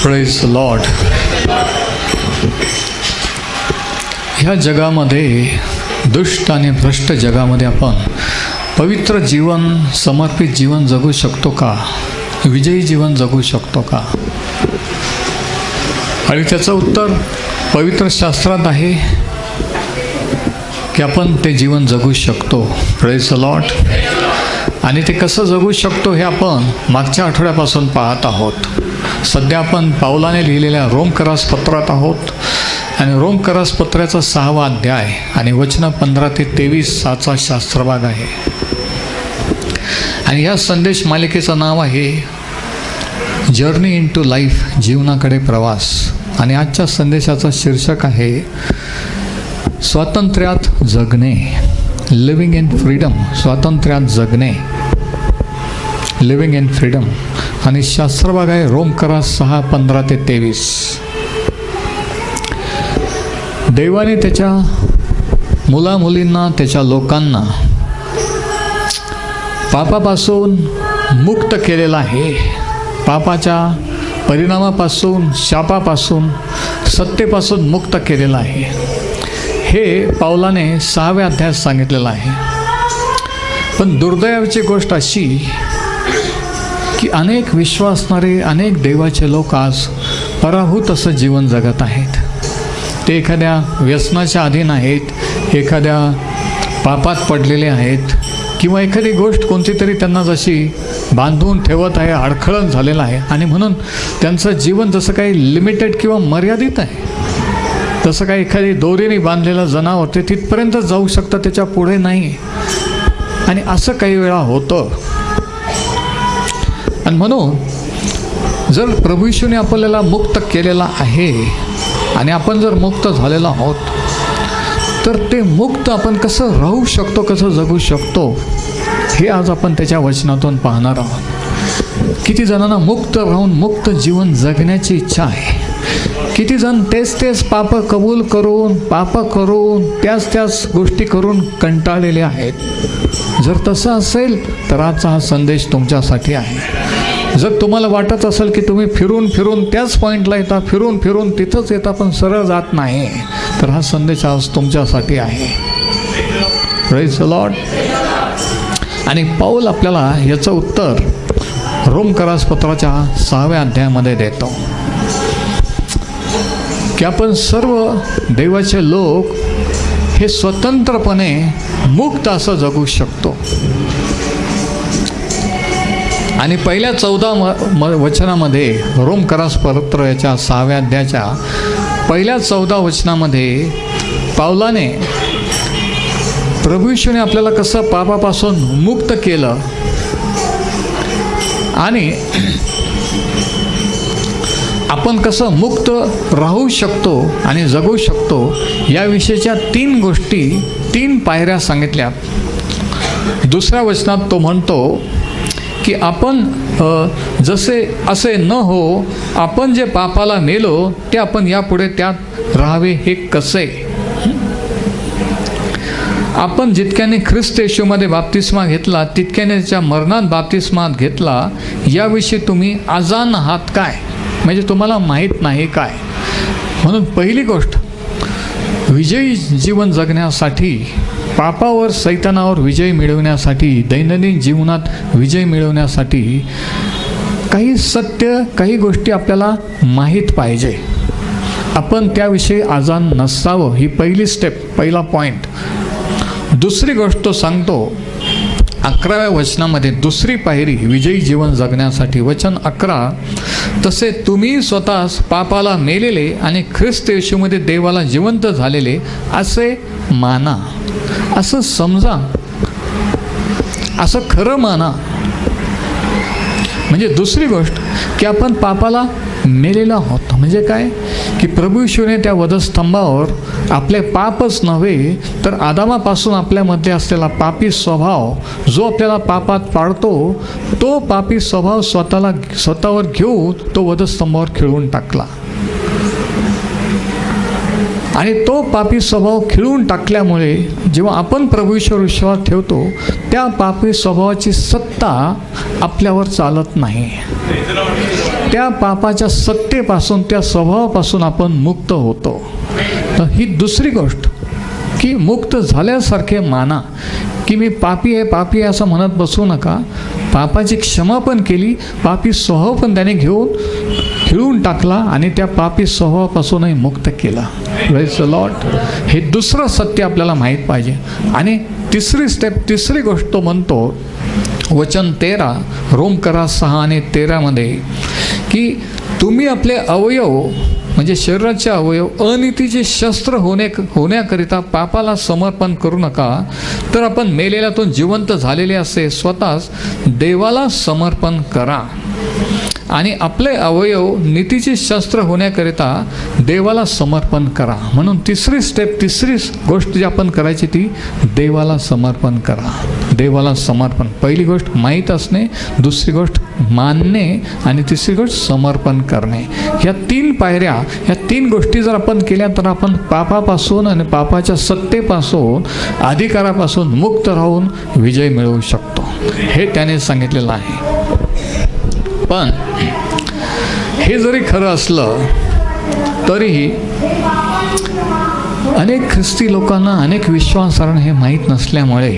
Praise Lord. ह्या जगामध्ये, दुष्ट आणि भ्रष्ट जगामध्ये आपण पवित्र जीवन, समर्पित जीवन जगू शकतो का? विजयी जीवन जगू शकतो का? आणि त्याचं उत्तर पवित्र शास्त्रात आहे की आपण ते जीवन जगू शकतो. Praise Lord. आणि ते कसं जगू शकतो हे आपण मागच्या आठवड्यापासून पाहत आहोत. सध्या आपण पाऊलाने लिहिलेल्या रोमकरास पत्रात आहोत आणि रोमकरास पत्राचा 6वा अध्याय आणि वचनं 15 ते 23 चा शास्त्रभाग आहे. आणि या संदेश मालिकेचं नाव आहे जर्नी इन टू लाईफ, जीवनाकडे प्रवास. आणि आजच्या संदेशाचं शीर्षक आहे स्वातंत्र्यात जगणे, लिव्हिंग इन फ्रीडम. स्वातंत्र्यात जगणे, लिव्हिंग इन फ्रीडम. आणि शास्त्रभाग आहे रोमकरास 6, 15 ते 23. देवाने त्याच्या मुलामुलींना, त्याच्या लोकांना पापापासून मुक्त केलेलं आहे. पापाच्या परिणामापासून, शापापासून, सत्तेपासून मुक्त केलेलं आहे. हे पाऊलाने 6व्या अध्यायात सांगितलेलं आहे. पण दुर्दैवाची गोष्ट अशी की अनेक विश्वासणारे, अनेक देवाचे लोक आज पराभूत असं जीवन जगत आहेत. ते एखाद्या व्यसनाच्या अधीन आहेत, एखाद्या पापात पडलेले आहेत, किंवा एखादी गोष्ट कोणती तरी त्यांना जशी बांधून ठेवत आहे, अडखळण झालेलं आहे. आणि म्हणून त्यांचं जीवन जसं काही लिमिटेड किंवा मर्यादित आहे. तसं काही एखादी दोरीने बांधलेलं जनावर ते तिथपर्यंत जाऊ शकतं, त्याच्या पुढे नाही. आणि असं काही वेळा होतं. आणि म्हणून जर प्रभू येशूने आपल्याला मुक्त केलेला आहे आणि आपण जर मुक्त झालेलो आहोत, तर ते मुक्त आपण कसं राहू शकतो, कसं जगू शकतो, हे आज आपण त्याच्या वचनातून पाहणार आहोत. किती जणांना मुक्त राहून मुक्त जीवन जगण्याची इच्छा आहे. किती जण तेच पाप कबूल करून, पाप करून, त्याच गोष्टी करून कंटाळलेले आहेत. जर तसं असेल तर आजचा हा संदेश तुमच्यासाठी आहे. जर तुम्हाला वाटत असेल की तुम्ही फिरून त्याच पॉईंटला येता, फिरून तिथंच येता, पण सरळ जात नाही, तर हा संदेश आज तुमच्यासाठी आहे. Praise Lord. आणि पाऊल आपल्याला याचं उत्तर रोमकरास पत्राच्या 6व्या अध्यायामध्ये देतो की आपण सर्व देवाचे लोक हे स्वतंत्रपणे मुक्त असं जगू शकतो. आणि पहिल्या 14 वचनामध्ये, रोमकरास पत्र याच्या 6व्या अध्यायाच्या पहिल्या 14 वचनामध्ये पाऊलाने प्रभू येशूने आपल्याला कसं पापापासून मुक्त केलं आणि आपण कसं मुक्त राहू शकतो आणि जगू शकतो, याविषयीच्या 3 गोष्टी, 3 पायऱ्या सांगितल्या. दुसऱ्या वचनात तो म्हणतो की आपण जसे असे न हो, आपण जे पापाला मेलो ते आपण यापुढे त्यात राहावे, हे कसे? आपण जितक्याने ख्रिस्त येशूमध्ये बाप्तिस्मा घेतला, तितक्याने त्याच्या मरणात बाप्तिस्मा घेतला, याविषयी तुम्ही अजाण आहात काय? म्हणजे तुम्हाला माहीत नाही काय? म्हणून पहिली गोष्ट, विजयी जीवन जगण्यासाठी, पापावर, सैतानावर विजय मिळवण्यासाठी, दैनंदिन जीवनात विजय मिळवण्यासाठी काही सत्य, काही गोष्टी आपल्याला माहीत पाहिजे. आपण त्याविषयी अजाण नसावं, ही पहिली स्टेप, पहिला पॉईंट. दुसरी गोष्ट तो सांगतो 11व्या वचनामध्ये, दुसरी पायरी विजयी जीवन जगण्यासाठी. वचन 11, तसे तुम्ही स्वतःच पापाला मेलेले आणि ख्रिस्त येशूमध्ये देवाला जिवंत झालेले असे माना, असं समजा, असं खरं माना. म्हणजे दुसरी गोष्ट की आपण पापाला मेलेलो आहोत. म्हणजे काय की प्रभू येशूने त्या वधस्तंभावर आपले पापच नव्हे तर आदामापासून आपल्यामध्ये असलेला पापी स्वभाव, जो आपल्याला पापात पाडतो, तो पापी स्वभाव स्वतःवर घेऊन तो वधस्तंभावर खिळून टाकला. आणि तो पापी स्वभाव खिळून टाकल्यामुळे जेव्हा आपण प्रभू येशूवर विश्वास ठेवतो, त्या पापी स्वभावाची सत्ता आपल्यावर चालत नाही. त्या पापाच्या सत्तेपासून, त्या स्वभावापासून आपण मुक्त होतो. तर ही दुसरी गोष्ट की मुक्त झाल्यासारखे माना, की मी पापी आहे असं म्हणत बसू नका. पापाची क्षमा पण केली, पापी स्वभाव पण त्याने घेऊन खिळून टाकला आणि त्या पापी स्वभावापासूनही मुक्त केला. Praise the Lord. हे दुसरं सत्य आपल्याला माहीत पाहिजे. आणि तिसरी गोष्ट तो म्हणतो, वचन 13 रोमकरा 6 आणि 13 की तुम्ही आपले अवयव म्हणजे शरीराचे अवयव अनितीचे शस्त्र होण्याकरिता पापाला समर्पण करू नका, तर आपण मेलेल्यातून जिवंत झालेले असे स्वतःच देवाला समर्पण करा. आणि आपले अवयव नीतीचे शस्त्र होण्याकरिता देवाला समर्पण करा. म्हणून तिसरी गोष्ट जी आपण करायची ती देवाला समर्पण करा. देवाला समर्पण. पहिली गोष्ट माहीत असणे, दुसरी गोष्ट मानणे आणि तिसरी गोष्ट समर्पण करणे. ह्या 3 पायऱ्या, ह्या 3 गोष्टी जर आपण केल्या तर आपण पापापासून आणि पापाच्या सत्तेपासून, अधिकारापासून मुक्त राहून विजय मिळवू शकतो. हे त्याने सांगितलेलं आहे. पण हे जरी खरं असलं तरीही अनेक ख्रिस्ती लोकांना, अनेक विश्वासांना हे माहीत नसल्यामुळे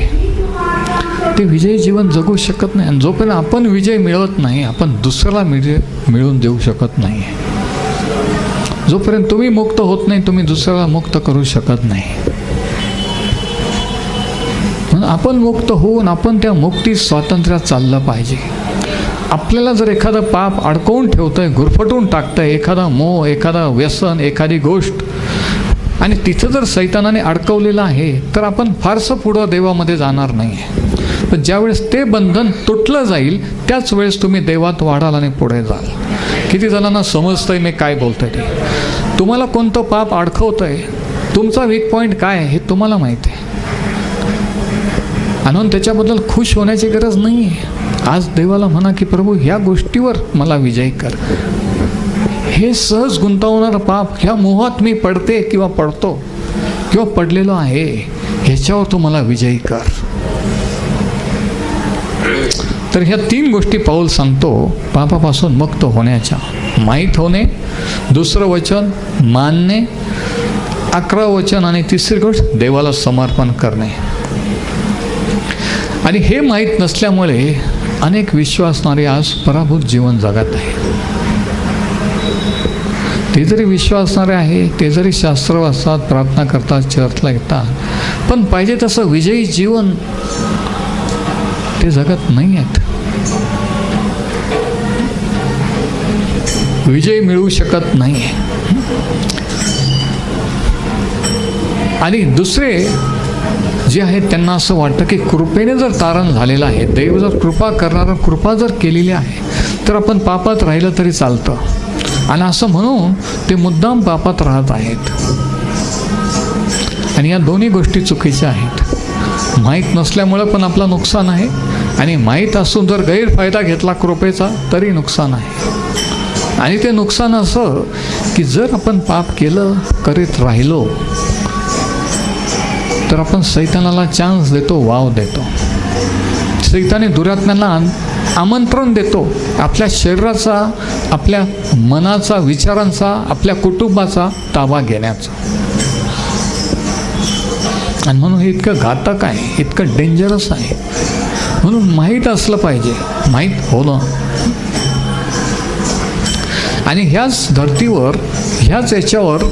ते विजयी जीवन जगू शकत नाही. आणि जोपर्यंत आपण विजय मिळवत नाही, आपण दुसऱ्याला विजय मिळवून देऊ शकत नाही. जोपर्यंत तुम्ही मुक्त होत नाही, तुम्ही दुसऱ्याला मुक्त करू शकत नाही. म्हणून आपण मुक्त होऊन आपण त्या मुक्ती स्वातंत्र्यात चाललं पाहिजे. आपल्याला जर एखादं पाप अडकवून ठेवतंय, गुरफटून टाकतंय, एखादा मोह, एखादा व्यसन, एखादी गोष्ट, आणि तिथं जर सैतानाने अडकवलेलं आहे तर आपण फारसं पुढं देवामध्ये जाणार नाही आहे. पण ज्यावेळेस ते बंधन तुटलं जाईल त्याच वेळेस तुम्ही देवात वाढाल आणि पुढे जाल. किती जणांना समजतंय मी काय बोलतोय ते? तुम्हाला कोणतं पाप अडकवतंय, तुमचा वीक पॉईंट काय आहे हे तुम्हाला माहिती आहे. आणि त्याच्याबद्दल खुश होण्याची गरज नाही आहे. आज देवाला म्हणा की प्रभू ह्या गोष्टीवर मला विजय कर. हे सहज गुंतवणारं पाप, ह्या मोहात मी पडते किंवा पडतो किंवा पडलेलो आहे, ह्याच्यावर तू मला विजयी कर. तर ह्या 3 गोष्टी पाऊल सांगतो पापापासून मुक्त होण्याच्या. माहीत होणे, दुसरं वचन मानणे, 11 वचन आणि तिसरी गोष्ट देवाला समर्पण करणे. आणि हे माहीत नसल्यामुळे अनेक विश्वासणारे आज पराभूत जीवन जगत आहे. ते जरी विश्वासणारे आहे, ते जरी शास्त्र वाचतात, प्रार्थना करतात, चर्चला येतात, पण पाहिजे तसं विजयी जीवन ते जगत नाही आहेत. विजय मिळवू शकत नाही. आणि दुसरे जे आहेत त्यांना असं वाटतं की कृपेने जर तारण झालेलं आहे, देव जर कृपा करणारा, कृपा जर केलेली आहे तर आपण पापात राहिलं तरी चालतं. आणि असं म्हणून ते मुद्दाम पापात राहत आहेत. आणि या दोन्ही गोष्टी चुकीच्या आहेत. माहीत नसल्यामुळं पण आपलं नुकसान आहे, आणि माहीत असून जर गैरफायदा घेतला कृपेचा तरी नुकसान आहे. आणि ते नुकसान असं की जर आपण पाप केलं, करीत राहिलो, तर आपण सैतानाला चान्स देतो, वाव देतो. सैताने दुरात्म्यांना आमंत्रण देतो आपल्या शरीराचा, आपल्या मनाचा, विचारांचा, आपल्या कुटुंबाचा ताबा घेण्याचा. आणि म्हणून हे इतकं घातक आहे, इतकं डेंजरस आहे. म्हणून माहीत असलं पाहिजे, माहीत होणं. आणि ह्याच धर्तीवर, ह्याच याच्यावर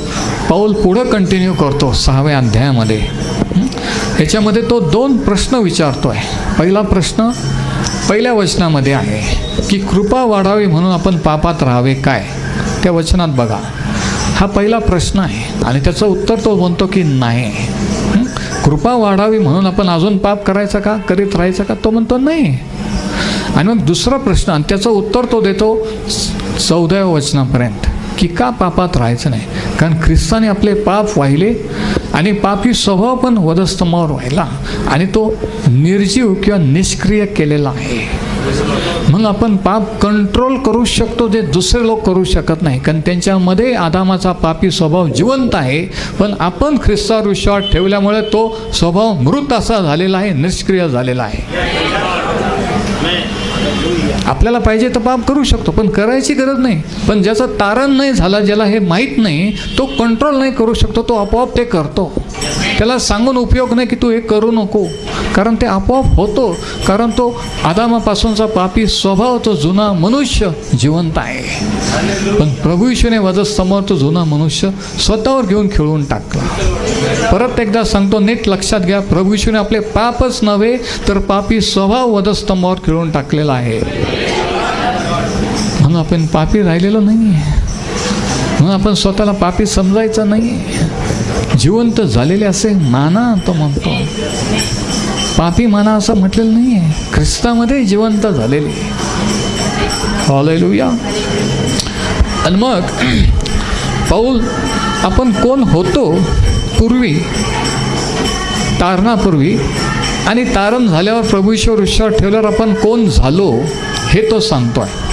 पाऊल पुढं कंटिन्यू करतो 6व्या अध्यायामध्ये. याच्यामध्ये तो 2 प्रश्न विचारतो आहे. पहिला प्रश्न पहिल्या वचनामध्ये आहे की कृपा वाढावी म्हणून आपण पापात राहावे काय? त्या वचनात बघा, हा पहिला प्रश्न आहे. आणि त्याचं उत्तर तो म्हणतो की नाही, कृपा वाढावी म्हणून आपण अजून पाप करायचं का, करीत राहायचं का? तो म्हणतो नाही. आणि मग दुसरा प्रश्न, आणि त्याचं उत्तर तो देतो 14व्या वचनापर्यंत की का पापात राहायचं नाही. कारण ख्रिस्ताने आपले पाप वाहिले आणि पापी स्वभाव पण वधस्तंभावर वाहिला आणि तो निर्जीव किंवा निष्क्रिय केलेला आहे. मग आपण पाप कंट्रोल करू शकतो जे दुसरे लोक करू शकत नाही, कारण त्यांच्यामध्ये आदामाचा पापी स्वभाव जिवंत आहे. पण आपण ख्रिस्तावर विश्वास ठेवल्यामुळे तो स्वभाव मृत असा झालेला आहे, निष्क्रिय झालेला आहे. आपल्याला पाहिजे तर पाप करू शकतो, पण करायची गरज नाही. पण ज्याचं तारण नाही झालं, ज्याला हे माहीत नाही, तो कंट्रोल नाही करू शकतो, तो आपोआप ते करतो. त्याला सांगून उपयोग नाही की तू हे करू नको, कारण ते आपोआप होतो. कारण तो आदामापासूनचा पापी स्वभाव, तो जुना मनुष्य जिवंत आहे. पण प्रभू येशूने वधस्तंभावर तो जुना मनुष्य स्वतःवर घेऊन खिळून टाकला. परत एकदा सांगतो, नीट लक्षात घ्या, प्रभू येशूने आपले पापच नव्हे तर पापी स्वभाव वधस्तंभावर खिळून टाकलेला आहे. म्हणून आपण पापी राहिलेलो नाही आहे, म्हणून आपण स्वतःला पापी समजायचं नाही आहे. जिवंत झालेले असे माना, तो म्हणतो. पापी माना असं म्हटलेलं नाही आहे, ख्रिस्तामध्ये जिवंत झालेले. हालेलुया. आणि मग पाऊल, आपण कोण होतो पूर्वी, तारणापूर्वी, आणि तारण झाल्यावर प्रभू ईश्वर विश्वास ठेवल्यावर आपण कोण झालो हे तो सांगतो आहे.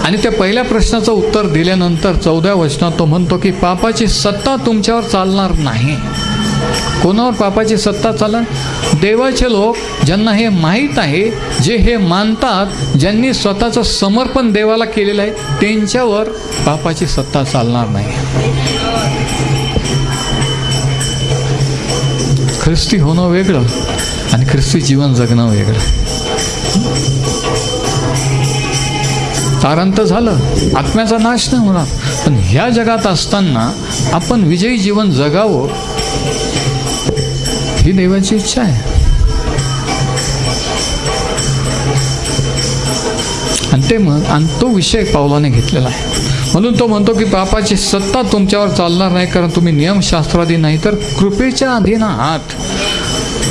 आणि त्या पहिल्या प्रश्नाचं उत्तर दिल्यानंतर 14व्या वचनात तो म्हणतो की पापाची सत्ता तुमच्यावर चालणार नाही. कोणावर पापाची सत्ता चालणार? देवाचे लोक, ज्यांना हे माहीत आहे, जे हे मानतात, ज्यांनी स्वतःचं समर्पण देवाला केलेलं आहे, त्यांच्यावर पापाची सत्ता चालणार नाही. ख्रिस्ती होणं वेगळं आणि ख्रिस्ती जीवन जगणं वेगळं. तारण तर झालं, आत्म्याचा नाश नाही होणार, पण ह्या जगात असताना आपण विजयी जीवन जगावं ही देवाची इच्छा आहे. आणि तो विषय पावलाने घेतलेला आहे. म्हणून तो म्हणतो की पापाची सत्ता तुमच्यावर चालणार नाही, कारण तुम्ही नियमशास्त्राधीन नाही तर कृपेच्या अधीन आहात.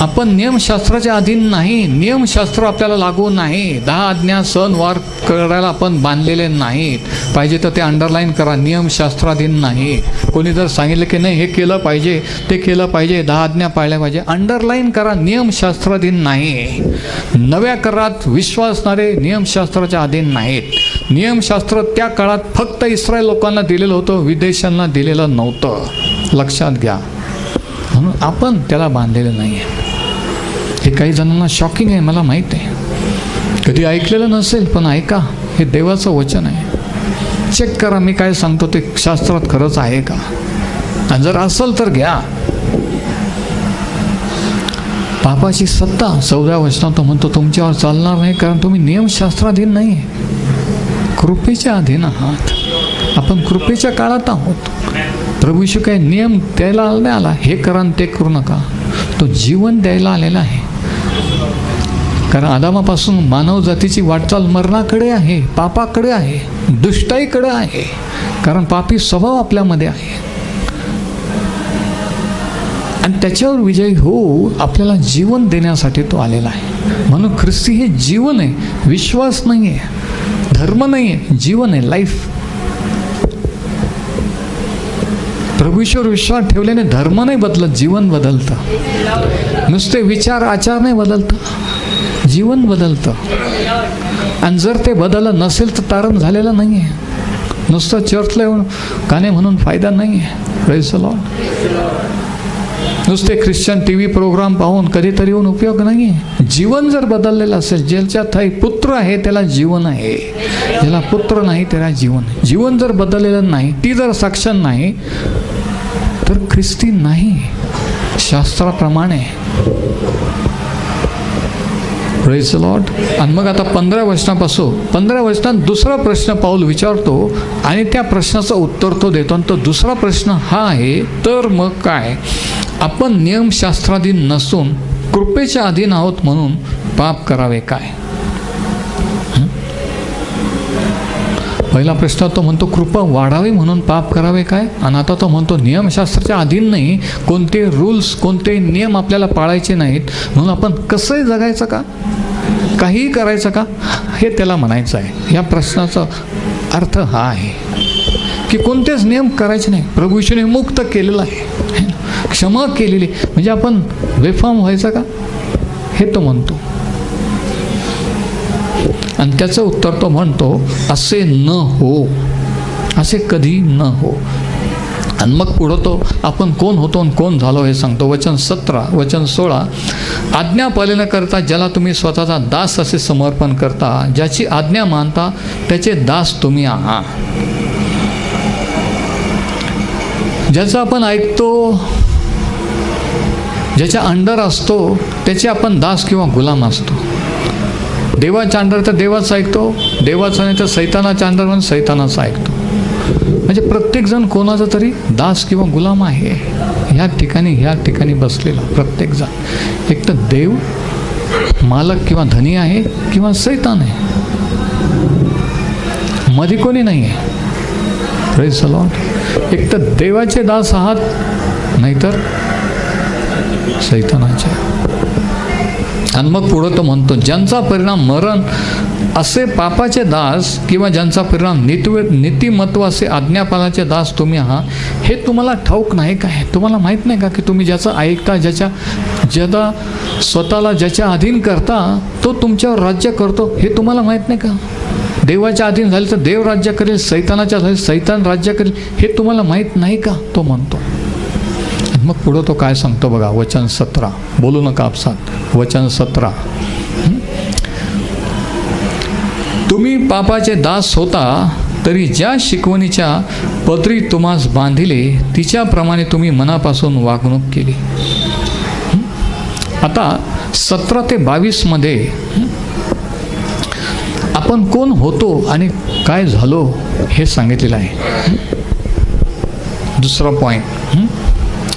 आपण नियमशास्त्राच्या अधीन नाही, नियमशास्त्र आपल्याला लागू नाही. 10 आज्ञा सण वार करायला आपण बांधलेले नाहीत. पाहिजे तर ते अंडरलाईन करा, नियमशास्त्राधीन नाही. कोणी जर सांगितलं की नाही हे केलं पाहिजे, ते केलं पाहिजे, 10 आज्ञा पाळल्या पाहिजे, अंडरलाईन करा, नियमशास्त्राधीन नाही. नव्या करारात विश्वासणारे नियमशास्त्राच्या अधीन नाहीत. नियमशास्त्र त्या काळात फक्त इस्रायल लोकांना दिलेलं होतं, विदेशांना दिलेलं नव्हतं. लक्षात घ्या. म्हणून आपण त्याला बांधलेलं नाही आहे. हे काही जणांना शॉकिंग आहे, मला माहीत आहे, कधी ऐकलेलं नसेल, पण ऐका, हे देवाचं वचन आहे. चेक करा मी काय सांगतो ते शास्त्रात खरंच आहे का, आणि जर असेल तर घ्या. पापाची सत्ता 14व्या वचनात म्हणतो तुमच्यावर चालणार नाही, कारण तुम्ही नियमशास्त्राधीन नाही आहे, कृपेच्या अधीन आहात. आपण कृपेच्या काळात आहोत. प्रभू येशू काही नियम द्यायला नाही आला, हे करा ते करू नका. तो जीवन द्यायला आलेला आहे. कारण आदामापासून मानव जातीची वाटचाल मरणाकडे आहे, पापाकडे आहे, दुष्टाईकडे आहे. कारण पापी स्वभाव आपल्यामध्ये आहे. आणि त्याच्यावर विजयी होऊ आपल्याला जीवन देण्यासाठी तो आलेला आहे. म्हणून ख्रिस्ती हे जीवन आहे, विश्वास नाही आहे, धर्म नाही आहे, जीवन आहे, लाईफ. प्रभू ईश्वर विश्वास ठेवल्याने धर्म नाही बदलत, जीवन बदलतं. नुसते विचार आचार नाही बदलतं, जीवन बदलतं. आणि जर ते बदललं नसेल तर तारण झालेलं नाही आहे. नुसतं चर्चला येऊन गाणे म्हणून फायदा नाही आहे. Praise the Lord. नुसते ख्रिश्चन TV प्रोग्राम पाहून कधीतरी येऊन उपयोग नाही आहे. जीवन जर बदललेलं असेल, ज्याच्यात पुत्र आहे त्याला जीवन आहे, ज्याला पुत्र नाही त्याला जीवन आहे. जीवन जर बदललेलं नाही, ती जर साक्षण नाही, तर ख्रिस्ती नाही शास्त्राप्रमाणे. Praise the Lord. आणि मग आता 15व्या वचनात दुसरा प्रश्न पाऊल विचारतो आणि त्या प्रश्नाचं उत्तर तो देतो. आणि तो दुसरा प्रश्न हा आहे, तर मग काय, आपण नियमशास्त्राधीन नसून कृपेच्या अधीन आहोत म्हणून पाप करावे काय? पहिला प्रश्न तो म्हणतो कृपा वाढावी म्हणून पाप करावे काय, आणि आता तो म्हणतो नियमशास्त्राच्या अधीन नाही, कोणते रूल्स कोणते नियम आपल्याला पाळायचे नाहीत म्हणून आपण कसंही जगायचं का, काहीही करायचं का, हे त्याला म्हणायचं आहे. या प्रश्नाचा अर्थ हा आहे की कोणतेच नियम करायचे नाही. प्रभू येशूने मुक्त केलेलं आहे, क्षमा केलेली, म्हणजे आपण बेफाम व्हायचं का, हे तो म्हणतो. आणि त्याचं उत्तर तो म्हणतो असे न हो, असे कधी न हो. आणि मग पुढं तो आपण कोण होतो आणि कोण झालो हे सांगतो. वचन 17 वचन 16, आज्ञा पालनाकरता ज्याला तुम्ही स्वतःचा दास असे समर्पण करता, ज्याची आज्ञा मानता त्याचे दास तुम्ही आहात. ज्याचं आपण ऐकतो, ज्याच्या अंडर असतो त्याचे आपण दास किंवा गुलाम असतो. देवाच्या अंडर तर देवाचं ऐकतो, देवाचं नाही तर सैतानाच्या अंडर म्हणून सैतानाचं ऐकतो. म्हणजे प्रत्येकजण कोणाचा तरी दास किंवा गुलाम आहे ह्या ठिकाणी बसलेला प्रत्येकजण. एक तर देव मालक किंवा धनी आहे किंवा सैतान आहे, मध्ये कोणी नाही आहे. Praise the Lord. एक तर देवाचे दास आहात नाहीतर सैतानाचे. आणि मग पुढं तो म्हणतो ज्यांचा परिणाम मरण असे पापाचे दास किंवा ज्यांचा परिणाम नीतिमत्व असे आज्ञापालनाचे दास तुम्ही आहात, हे तुम्हाला ठाऊक नाही काय? तुम्हाला माहीत नाही का की तुम्ही ज्याचं ऐकता, ज्याचा स्वतःला ज्याच्या अधीन करता तो तुमच्यावर राज्य करतो, हे तुम्हाला माहीत नाही का? देवाच्या अधीन झाले तर देव राज्य करेल, सैतानाच्या झाले सैतान राज्य करेल, हे तुम्हाला माहीत नाही का? तो म्हणतो. मग पुढं तो काय सांगतो बघा, वचन 17, बोलू नका आपसात. वचन 17, तुम्ही पापाचे दास होता तरी ज्या शिकवणीच्या पदरी तुम्हास बांधिले तिच्याप्रमाणे तुम्ही मनापासून वागणूक केली. आता 17 ते 22 मध्ये आपण कोण होतो आणि काय झालो हे सांगितलेलं आहे. दुसरा पॉईंट,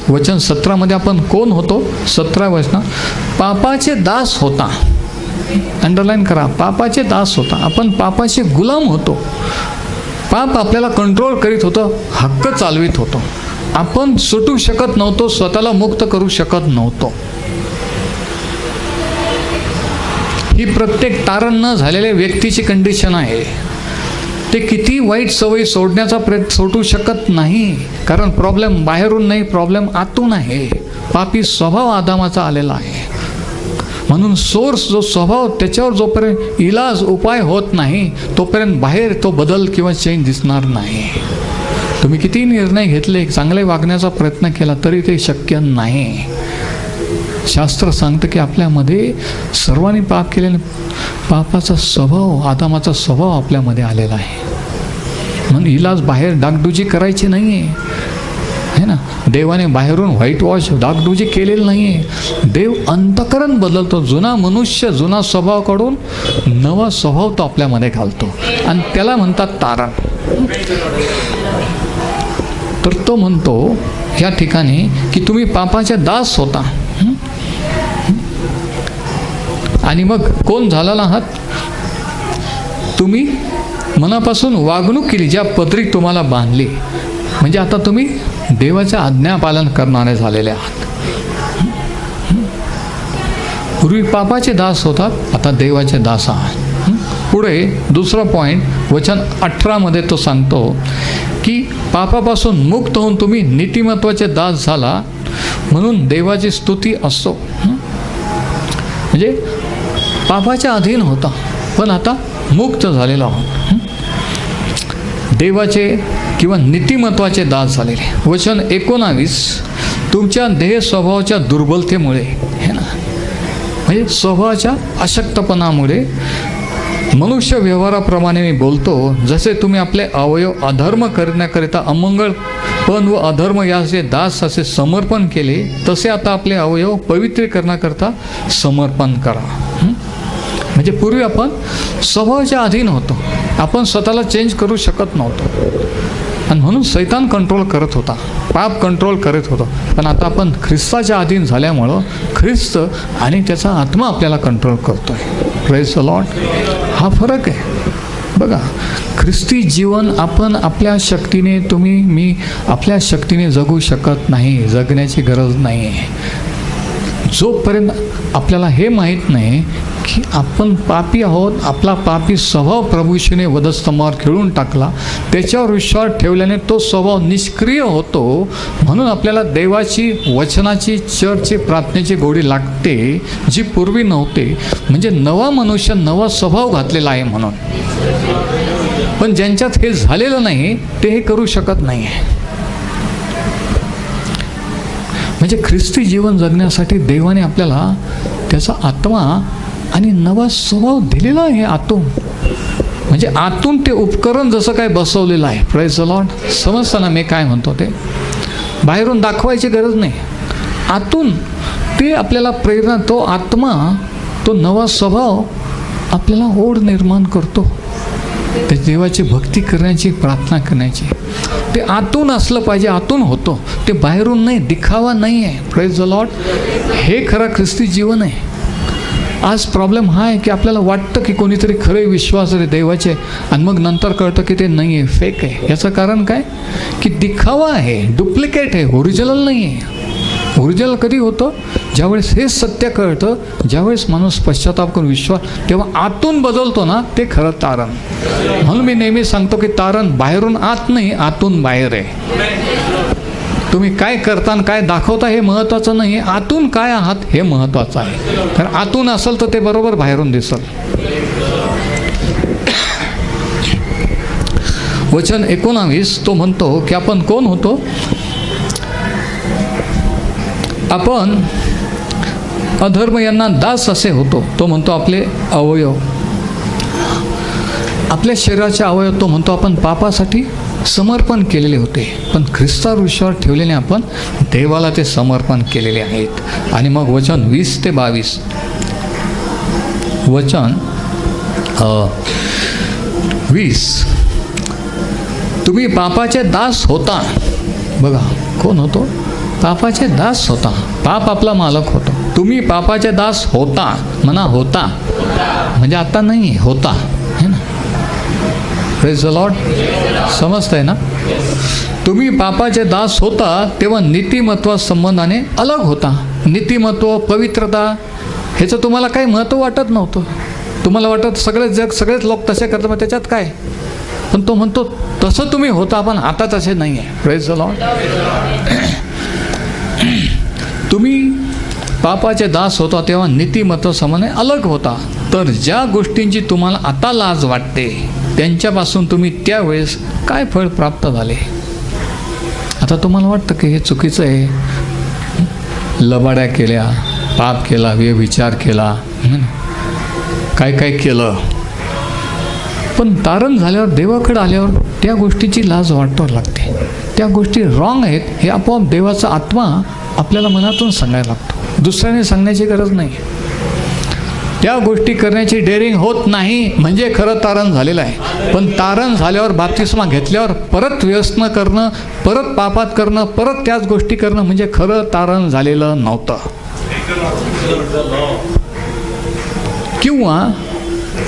वचन 17 मध्ये आपण कोण होतो. 17 वचन, पापाचे दास होता. अंडरलाईन करा, पापाचे दास होता. आपण पापाचे गुलाम होतो. पाप आपल्याला कंट्रोल करीत होतं, हक्क चालवित होतो. आपण सुटू शकत नव्हतो, स्वतःला मुक्त करू शकत नव्हतो. ही प्रत्येक तारण न झालेल्या व्यक्तीची कंडिशन आहे. ते किती वाईट सवयी सोडण्याचा प्रयत्न सोडू शकत नाही, कारण प्रॉब्लेम बाहेरून नाही, प्रॉब्लेम आतून आहे. पापी स्वभाव आदामाचा आलेला आहे. म्हणून सोर्स जो स्वभाव, त्याच्यावर जोपर्यंत इलाज उपाय होत नाही तोपर्यंत बाहेर तो बदल किंवा चेंज दिसणार नाही. तुम्ही किती निर्णय घेतले, चांगले वागण्याचा प्रयत्न केला तरी ते शक्य नाही. शास्त्र सांगतं की आपल्यामध्ये सर्वांनी पाप केल्याने पापाचा स्वभाव, आदामाचा स्वभाव आपल्यामध्ये आलेला आहे. म्हणून इलाज बाहेर डागडुजी करायची नाही आहे ना. देवाने बाहेरून व्हाईट वॉश डागडुजी केलेली नाही आहे. देव अंतःकरण बदलतो. जुना मनुष्य जुना स्वभाव काढून नवा स्वभाव तो आपल्यामध्ये घालतो आणि त्याला म्हणतात तारण. तर तो म्हणतो या ठिकाणी की तुम्ही पापाचे दास होता आणि मग कोण झालेला आहात. तुम्ही मनापासून वागणूक केली, ज्या पदरी तुम्हाला बांधली. म्हणजे आता तुम्ही देवाच्या आज्ञा पालन करणारे झालेले आहात. पूर्वी पापाचे दास होतात, आता देवाचे दास आहात. पुढे दुसरा पॉईंट वचन 18 मध्ये तो सांगतो की पापापासून मुक्त होऊन तुम्ही नीतिमत्वाचे दास झाला म्हणून देवाची स्तुती असो. म्हणजे पापाच्या अधीन होता पण आता मुक्त झालेला आहोत. देवाचे किंवा नीतिमत्वाचे दास झालेले. वचन 19, तुमच्या देह स्वभावाच्या दुर्बलतेमुळे है ना, म्हणजे स्वभावाच्या अशक्तपणामुळे मनुष्य व्यवहाराप्रमाणे मी बोलतो, जसे तुम्ही आपले अवयव अधर्म करण्याकरिता अमंगळपण व अधर्म याचे दास असे समर्पण केले, तसे आता आपले अवयव पवित्रीकरणाकरता समर्पण करा. म्हणजे पूर्वी आपण स्वभावाच्या अधीन होतो, आपण स्वतःला चेंज करू शकत नव्हतो आणि म्हणून सैतान कंट्रोल करत होता, पाप कंट्रोल करत होता. पण आता आपण ख्रिस्ताच्या अधीन झाल्यामुळं ख्रिस्त आणि त्याचा आत्मा आपल्याला कंट्रोल करतोय. Praise the Lord. हा फरक आहे बघा. ख्रिस्ती जीवन आपण आपल्या शक्तीने, तुम्ही मी आपल्या शक्तीने जगू शकत नाही, जगण्याची गरज नाही आहे. जोपर्यंत आपल्याला हे माहीत नाही की आपण पापी आहोत, आपला पापी स्वभाव प्रभू येशूने वधस्तंभावर खिळून टाकला, त्याच्यावर विश्वास ठेवल्याने तो स्वभाव निष्क्रिय होतो. म्हणून आपल्याला देवाची, वचनाची, चर्चची, प्रार्थनेची गोडी लागते, जी पूर्वी नव्हते. म्हणजे नवा मनुष्य, नवा स्वभाव घातलेला आहे म्हणून. पण ज्यांच्यात हे झालेलं नाही ते हे करू शकत नाही आहे. म्हणजे ख्रिस्ती जीवन जगण्यासाठी देवाने आपल्याला त्याचा आत्मा आणि नवा स्वभाव दिलेला आहे आतून. म्हणजे आतून ते उपकरण जसं काय बसवलेलं आहे. Praise the Lord. समजतं ना मी काय म्हणतो ते? बाहेरून दाखवायची गरज नाही, आतून ते आपल्याला प्रेरणा, तो आत्मा, तो नवा स्वभाव आपल्याला ओढ निर्माण करतो ते देवाची भक्ती करण्याची, प्रार्थना करण्याची. ते आतून असलं पाहिजे, आतून होतो ते, बाहेरून नाही, दिखावा नाही आहे. Praise the Lord. हे खरं ख्रिस्ती जीवन आहे. आज प्रॉब्लेम हा आहे की आपल्याला वाटतं की कोणीतरी खरे विश्वास आहे देवाचे, आणि मग नंतर कळतं की ते नाही आहे, फेक आहे. याचं कारण काय? की दिखावा आहे, डुप्लिकेट आहे, ओरिजिनल नाही आहे. ओरिजिनल कधी होतं? ज्यावेळेस हे सत्य कळतं, ज्यावेळेस माणूस पश्चाताप करून विश्वास, तेव्हा आतून बदलतो ना, ते खरं तारण. म्हणून मी नेहमी सांगतो की तारण बाहेरून आत नाही, आतून बाहेर आहे. तुम्ही काय करता आणि काय दाखवता हे महत्त्वाचं नाही, आतून काय आहात हे महत्त्वाचं आहे. कारण आतून असेल तर ते बरोबर बाहेरून दिसेल. वचन 19 तो म्हणतो की आपण कोण होतो? आपण अधर्म यांना दास असे होतो. तो म्हणतो आपले अवयव, आपल्या शरीराचे अवयव, तो म्हणतो आपण पापासाठी समर्पण केलेले होते, पण ख्रिस्तावर विश्वास ठेवलेले आपण देवाला ते समर्पण केलेले आहेत. आणि मग वचन 20 ते 22, वचन 20, तुम्ही पापाचे दास होता. बघा, कोण होतो? पापाचे दास होता. पाप आपला मालक होतो. तुम्ही पापाचे दास होता. म्हणा होता, म्हणजे आता नाही, होता, है ना? Praise the Lord. समजतंय ना? तुम्ही पापाचे दास होता तेव्हा नीतिमत्वा संबंधाने अलग होता. नीतिमत्व, पवित्रता ह्याचं तुम्हाला काही महत्त्व वाटत नव्हतं. तुम्हाला वाटत सगळेच जग, सगळेच लोक तसे करतात, मग त्याच्यात काय? पण तो म्हणतो तसं तुम्ही होता, पण आता तसे नाही आहे. Praise the Lord. तुम्ही पापाचे दास होता तेव्हा नीतिमत्व संबंधाने अलग होता. तर ज्या गोष्टींची तुम्हाला आता लाज वाटते त्यांच्यापासून तुम्ही त्यावेळेस काय फळ प्राप्त झाले? आता तुम्हाला वाटतं की हे चुकीचं आहे, लबाड्या केल्या, पाप केला, व्यभिचार केला, काय काय केलं, पण तारण झाल्यावर, देवाकडे आल्यावर त्या गोष्टीची लाज वाटावी लागते. त्या गोष्टी रॉंग आहेत हे आपोआप देवाचा आत्मा आपल्याला मनातून सांगायला लागतो. दुसऱ्याने सांगण्याची गरज नाही. त्या गोष्टी करण्याची डेअरिंग होत नाही म्हणजे खरं तारण झालेलं आहे. पण तारण झाल्यावर, बाप्तिस्मा घेतल्यावर परत व्यसन करणं, परत पापात करणं, परत त्याच गोष्टी करणं म्हणजे खरं तारण झालेलं नव्हतं. किंवा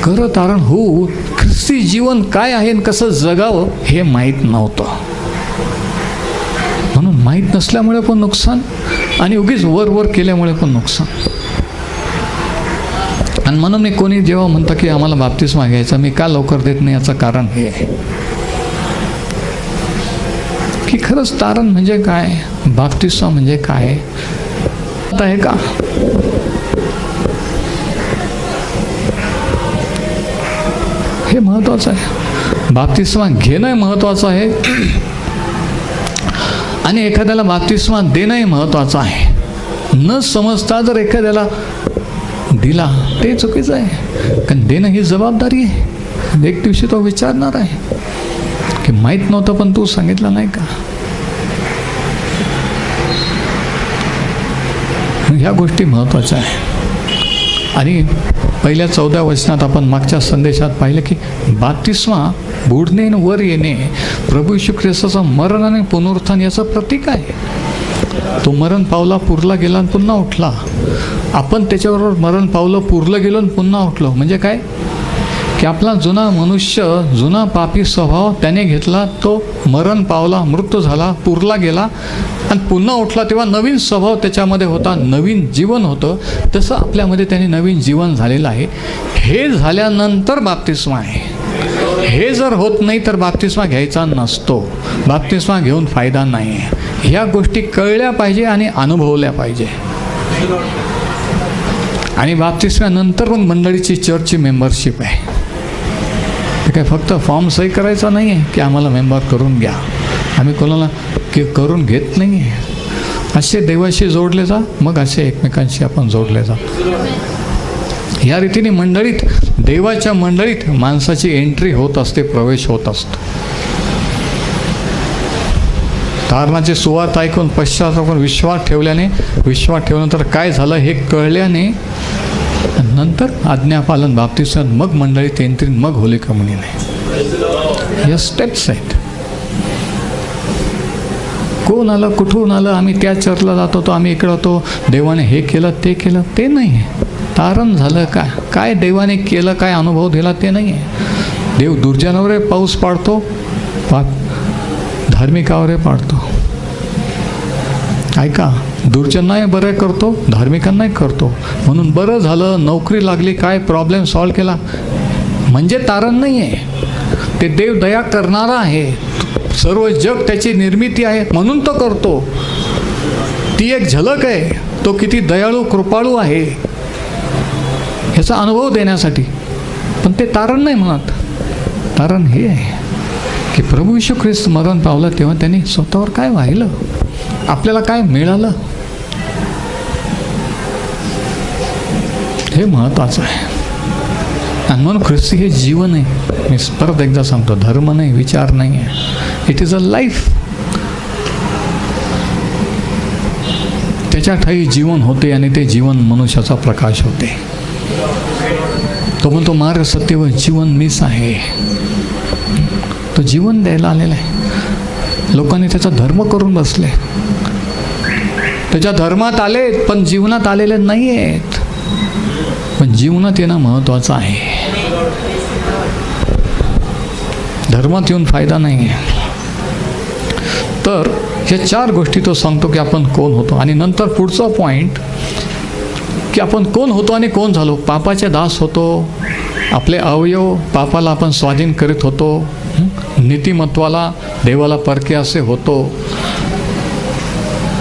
खरं तारण होऊ ख्रिस्ती जीवन काय आहे आणि कसं जगावं हे माहीत नव्हतं. म्हणून माहीत नसल्यामुळे पण नुकसान, आणि उगीच वर केल्यामुळे पण नुकसान. आणि म्हणून मी कोणी जेव्हा म्हणतं की आम्हाला बाप्तिस्मा घ्यायचा, मी का लवकर देत नाही, याचं कारण हे आहे की खरंच तारण म्हणजे काय, बाप्तिस्मा म्हणजे काय आहे का? हे महत्त्वाचं आहे. बाप्तिस्मा घेणं महत्त्वाचं आहे आणि एखाद्याला बाप्तिस्मा देणंही महत्त्वाचं आहे. न समजता जर एखाद्याला दिला ते चुकीचं आहे, कारण देणं ही जबाबदारी आहे. एक दिवशी तो विचारणार आहे की माहीत नव्हतं पण तू सांगितलं नाही का. ह्या गोष्टी महत्त्वाच्या आहे. आणि पहिल्या 14 वचनात आपण मागच्या संदेशात पाहिलं की बाप्तिस्मा बुडणे आणि वर येणे प्रभू येशू ख्रिस्ताचं मरण आणि पुनरुत्थान याचं प्रतीक आहे. तो मरण पावला, पुरला गेला आणि पुन्हा उठला. आपण त्याच्याबरोबर मरण पावलं, पुरलं गेलो आणि पुन्हा उठलो. म्हणजे काय की आपला जुना मनुष्य, जुना पापी स्वभाव त्याने घेतला, तो मरण पावला, मृत्यू झाला, पुरला गेला आणि पुन्हा उठला, तेव्हा नवीन स्वभाव त्याच्यामध्ये होता, नवीन जीवन होतं. तसं आपल्यामध्ये त्याने नवीन जीवन झालेलं आहे. हे झाल्यानंतर बाप्तिस्मा आहे. हे जर होत नाही तर बाप्तिस्मा घ्यायचा नसतो. बाप्तिस्मा घेऊन फायदा नाही आहे. ह्या गोष्टी कळल्या पाहिजे आणि अनुभवल्या पाहिजे. आणि बाप्तिस्म्यानंतर मग मंडळीची चर्चची मेंबरशिप आहे. ते काय फक्त फॉर्म सही करायचा नाही आहे की आम्हाला मेंबर करून घ्या. आम्ही कोणाला करून घेत नाही आहे. असे देवाशी जोडले जा, मग असे एकमेकांशी आपण जोडले जा. या रीतीने मंडळीत, देवाच्या मंडळीत माणसाची एंट्री होत असते, प्रवेश होत असतो. तारणाची सुवार्थ ऐकून पश्चातापून विश्वास ठेवल्यानंतर काय झालं हे कळल्याने नंतर आज्ञापालन बाप्तिस्म, मग मंडळीत एंट्री, मग होली कम्युनियन आहे. या स्टेप्स आहेत. कोण आलं, कुठून आलं, आम्ही त्या चर्चला जात होतो, आम्ही इकडं होतो, देवाने हे केलं ते केलं, ते नाही आहे. तारण झालं काय देवाने केलं, काय अनुभव दिला ते नाही आहे. देव दुर्जनावर पाऊस पाडतो, धार्मिकावर पाडतो. ऐका, दुर्जनाही बरं करतो, धार्मिकांनाही करतो. म्हणून बरं झालं, नोकरी लागली, काय प्रॉब्लेम सॉल्व केला म्हणजे तारण नाही आहे. ते देव दया करणारा आहे, सर्व जग त्याची निर्मिती आहे म्हणून तो करतो. ती एक झलक आहे, तो किती दयाळू कृपाळू आहे ह्याचा अनुभव देण्यासाठी. पण ते तारण नाही म्हणत. तारण हे आहे की प्रभू येशू ख्रिस्त मरण पावला तेव्हा त्यांनी स्वतःवर काय वाहिलं, आपल्याला काय मिळालं, हे महत्त्वाचं आहे. आणि म्हणून ख्रिस्ती हे जीवन आहे. मी परत एकदा सांगतो, धर्म नाही, विचार नाही आहे. It is a life. त्याच्या ठाई जीवन होते आणि ते जीवन मनुष्याचा प्रकाश होते. तो म्हणतो मार्ग, सत्य व जीवन मीच आहे. तो जीवन द्यायला आलेला आहे. लोकांनी त्याचा धर्म करून बसले, त्याच्या धर्मात आले पण जीवनात आलेले नाही आहेत. पण जीवनात येणं महत्त्वाचं आहे. धर्मात येऊन फायदा नाही आहे. तर ह्या 4 गोष्टी तो सांगतो की आपण कोण होतो. आणि नंतर पुढचा पॉईंट की आपण कोण होतो आणि कोण झालो. पापाचे दास होतो, आपले अवयव पापाला आपण स्वाधीन करीत होतो, नीतिमत्वाला देवाला परके असे होतो.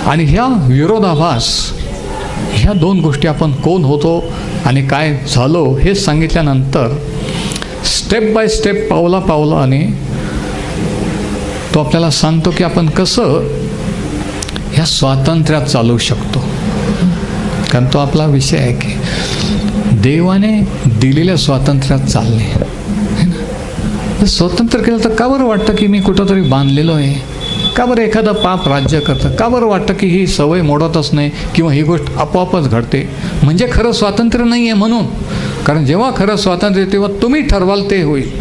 आणि ह्या विरोधाभास, ह्या 2 गोष्टी आपण कोण होतो आणि काय झालो हे सांगितल्यानंतर स्टेप बाय स्टेप, पावला पावलाने तो आपल्याला सांगतो की आपण कसं ह्या स्वातंत्र्यात चालू शकतो. कारण तो आपला विषय आहे की देवाने दिलेल्या स्वातंत्र्यात चालणे. स्वतंत्र केलं तर का बरं वाटतं की मी कुठंतरी बांधलेलो आहे, का बरं एखादं पाप राज्य करतं, का बरं वाटतं की ही सवय मोडतच नाही किंवा ही गोष्ट आपोआपच घडते. म्हणजे खरं स्वातंत्र्य नाही आहे म्हणून. कारण जेव्हा खरं स्वातंत्र्य तेव्हा तुम्ही ठरवाल ते होईल.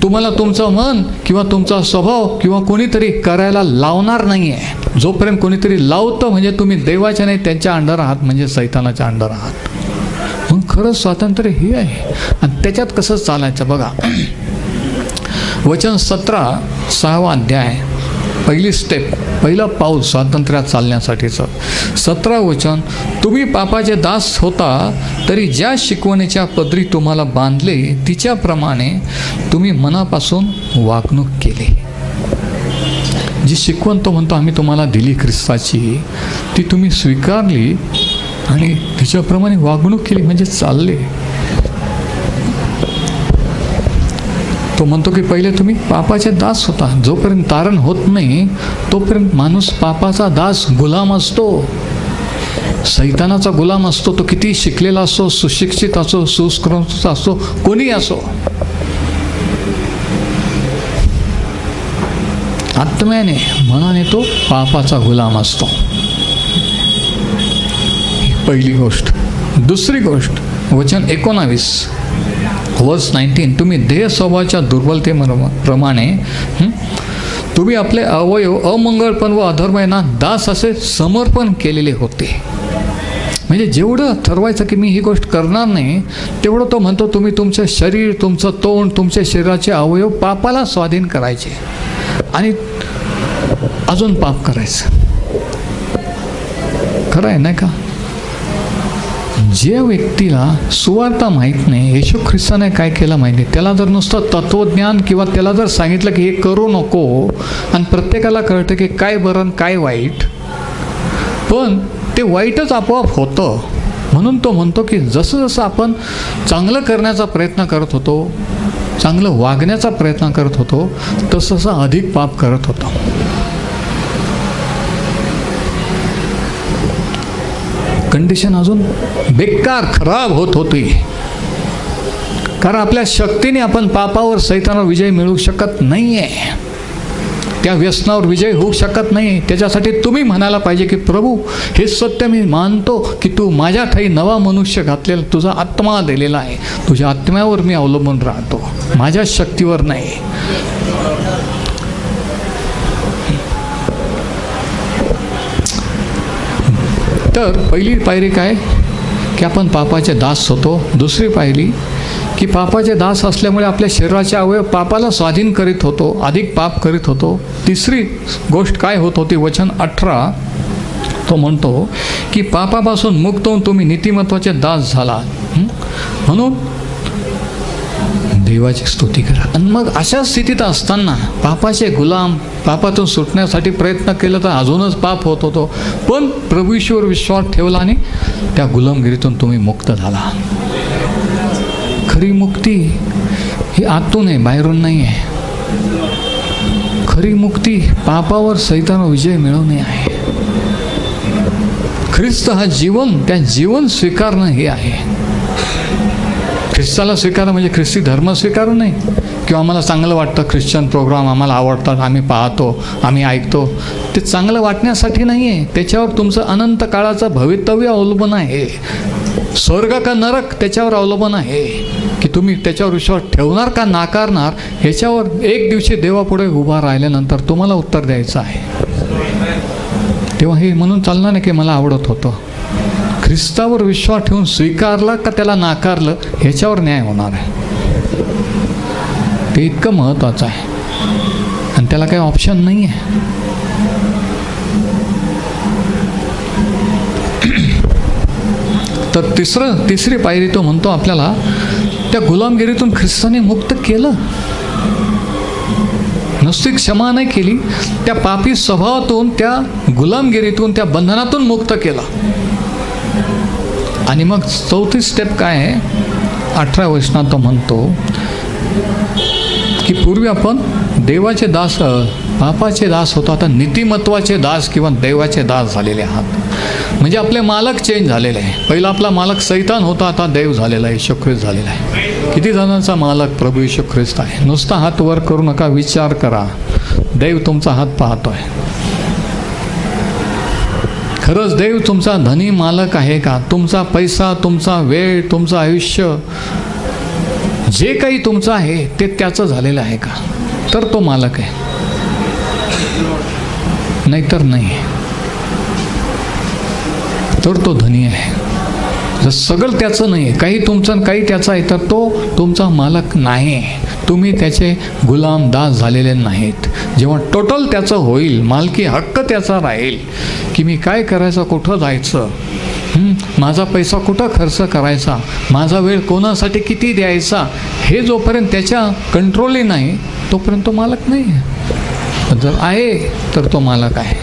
तुम्हाला तुमचं मन किंवा तुमचा स्वभाव किंवा कोणीतरी करायला लावणार नाही आहे. जोपर्यंत कोणीतरी लावतं म्हणजे तुम्ही देवाच्या नाही, त्यांच्या अंडर आहात, म्हणजे सैतानाच्या अंडर आहात. मग खरं स्वातंत्र्य हे आहे. आणि त्याच्यात कसं चालायचं बघा. वचन 17, 6वा अध्याय, पहिली स्टेप, पहिलं पाऊल स्वातंत्र्यात चालण्यासाठीचं. 17 वचन, तुम्ही पापाचे दास होता तरी ज्या शिकवणीच्या पदरी तुम्हाला बांधले तिच्याप्रमाणे तुम्ही मनापासून वागणूक केली. जी शिकवण तो म्हणतो आम्ही तुम्हाला दिली ख्रिस्ताची, ती तुम्ही स्वीकारली आणि तिच्याप्रमाणे वागणूक केली, म्हणजे चालले. तो म्हणतो की पहिले तुम्ही पापाचे दास होता. जोपर्यंत तारण होत नाही तोपर्यंत माणूस पापाचा दास, गुलाम असतो, सैतानाचा गुलाम असतो. तो किती शिकलेला असो, सुशिक्षित असो, सुसंस्कृत असो, कोणी असो, आत्म्याने, मनाने तो पापाचा गुलाम असतो. पहिली गोष्ट. दुसरी गोष्ट, वचन 19 वर्स 19, तुम्ही देह स्वभावाच्या दुर्बलतेप्रमाणे तुम्ही आपले अवयव अमंगळपण व अधर्म यांना दास असे समर्पण केलेले होते. म्हणजे जेवढं ठरवायचं की मी ही गोष्ट करणार नाही, तेवढं तो म्हणतो तुम्ही तुमचं शरीर, तुमचं तोंड, तुमच्या शरीराचे अवयव पापाला स्वाधीन करायचे आणि अजून पाप करायचं. खरं आहे नाही का? जे व्यक्तीला सुवार्थ माहीत नाही, येशू ख्रिस्ताने काय केलं माहिती, त्याला जर नुसतं तत्त्वज्ञान किंवा त्याला जर सांगितलं की हे करू नको, आणि प्रत्येकाला कळतं की काय बरं काय वाईट, पण ते वाईटच आपोआप होतं. म्हणून तो म्हणतो की जसं जसं आपण चांगलं करण्याचा प्रयत्न करत होतो, चांगलं वागण्याचा प्रयत्न करत होतो, तसं अधिक पाप करत होतो. कंडिशन अजून बेकार खराब होत होती. कारण आपल्या शक्तीने आपण पापावर सैतानावर विजय मिळवू शकत नाही आहे. त्या व्यसनावर विजय होऊ शकत नाही. त्याच्यासाठी तुम्ही म्हणायला पाहिजे की प्रभू, हे सत्य मी मानतो की तू माझ्या ठाई नवा मनुष्य घातलेला, तुझा आत्मा दिलेला आहे. तुझ्या आत्म्यावर मी अवलंबून राहतो, माझ्या शक्तीवर नाही. तर पहिली पायरी काय की आपण पापाचे दास होतो. दुसरी पायरी की पापाचे दास असल्यामुळे आपल्या शरीराचे अवयव पापाला स्वाधीन करीत होतो, अधिक पाप करीत होतो. तिसरी गोष्ट काय होत होती, वचन 18 तो म्हणतो की पापापासून मुक्त होऊन तुम्ही नीतिमत्वाचे दास झाला, म्हणून देवाची स्तुती करा. आणि मग अशा स्थितीत असताना पापाचे गुलाम, पापातून सुटण्यासाठी प्रयत्न केला तर अजूनच पाप होत होतो. पण प्रभू येशूवर विश्वास ठेवला आणि त्या गुलामगिरीतून तुम्ही मुक्त झाला. खरी मुक्ती ही आतून आहे, बाहेरून नाही आहे. खरी मुक्ती पापावर सैतानावर विजय मिळवणे आहे. ख्रिस्त हा जीवन, त्या जीवन स्वीकारणं हे आहे. ख्रिस्ताला स्वीकारणं म्हणजे ख्रिस्ती धर्म स्वीकारणं नाही, किंवा आम्हाला चांगलं वाटतं, ख्रिश्चन प्रोग्राम आम्हाला आवडतात, आम्ही पाहतो, आम्ही ऐकतो. ते चांगलं वाटण्यासाठी नाही आहे. त्याच्यावर तुमचं अनंत काळाचं भवितव्य अवलंबून आहे. स्वर्ग का नरक त्याच्यावर अवलंबून आहे की तुम्ही त्याच्यावर विश्वास ठेवणार का नाकारणार. ह्याच्यावर एक दिवशी देवापुढे उभा राहिल्यानंतर तुम्हाला उत्तर द्यायचं आहे. तेव्हा हे म्हणून चालणार नाही की मला आवडत होतं. ख्रिस्तावर विश्वास ठेवून स्वीकारला का त्याला नाकारलं ह्याच्यावर न्याय होणार आहे. ते इतकं महत्त्वाचं आहे आणि त्याला काही ऑप्शन नाही आहे. तर तिसरी पायरी तो म्हणतो आपल्याला त्या गुलामगिरीतून ख्रिस्ताने मुक्त केलं. नुसती क्षमा नाही केली, त्या पापी स्वभावातून, त्या गुलामगिरीतून, त्या बंधनातून मुक्त केलं. आणि मग चौथी स्टेप काय आहे, 18 वचनात तो म्हणतो की पूर्वी आपण देवाचे दास, पापाचे दास होतो, आता नीतिमत्वाचे दास किंवा देवाचे दास झालेले आहात. म्हणजे आपले मालक चेंज झालेले आहे. पहिला आपला मालक सैतान होता, आता देव झालेला आहे, येशू ख्रिस्त झालेला आहे. किती जणांचा मालक प्रभू येशू ख्रिस्त आहे. नुसता हात वर करू नका, विचार करा. देव तुमचा हात पाहतोय. खरंच देव तुमचा धनी मालक आहे का? तुमचा पैसा, तुमचा वेळ, तुमचं आयुष्य, जे काही तुमचं आहे ते त्याचं झालेलं आहे का? तर तो मालक आहे, नाहीतर नाही. तर तो धनी आहे. जर सगळं त्याचं नाही, काही तुमचं काही त्याचं आहे, तर तो तुमचा मालक नाही. तुम्ही त्याचे गुलाम दास झालेले नाहीत. जेव्हा टोटल त्याचं होईल, मालकी हक्क त्याचा राहील की मी काय करायचं, कुठं जायचं, माझा पैसा कुठं खर्च करायचा, माझा वेळ कोणासाठी किती द्यायचा, हे जोपर्यंत त्याच्या कंट्रोलही नाही तोपर्यंत तो मालक नाही. जर आहे तर तो मालक आहे.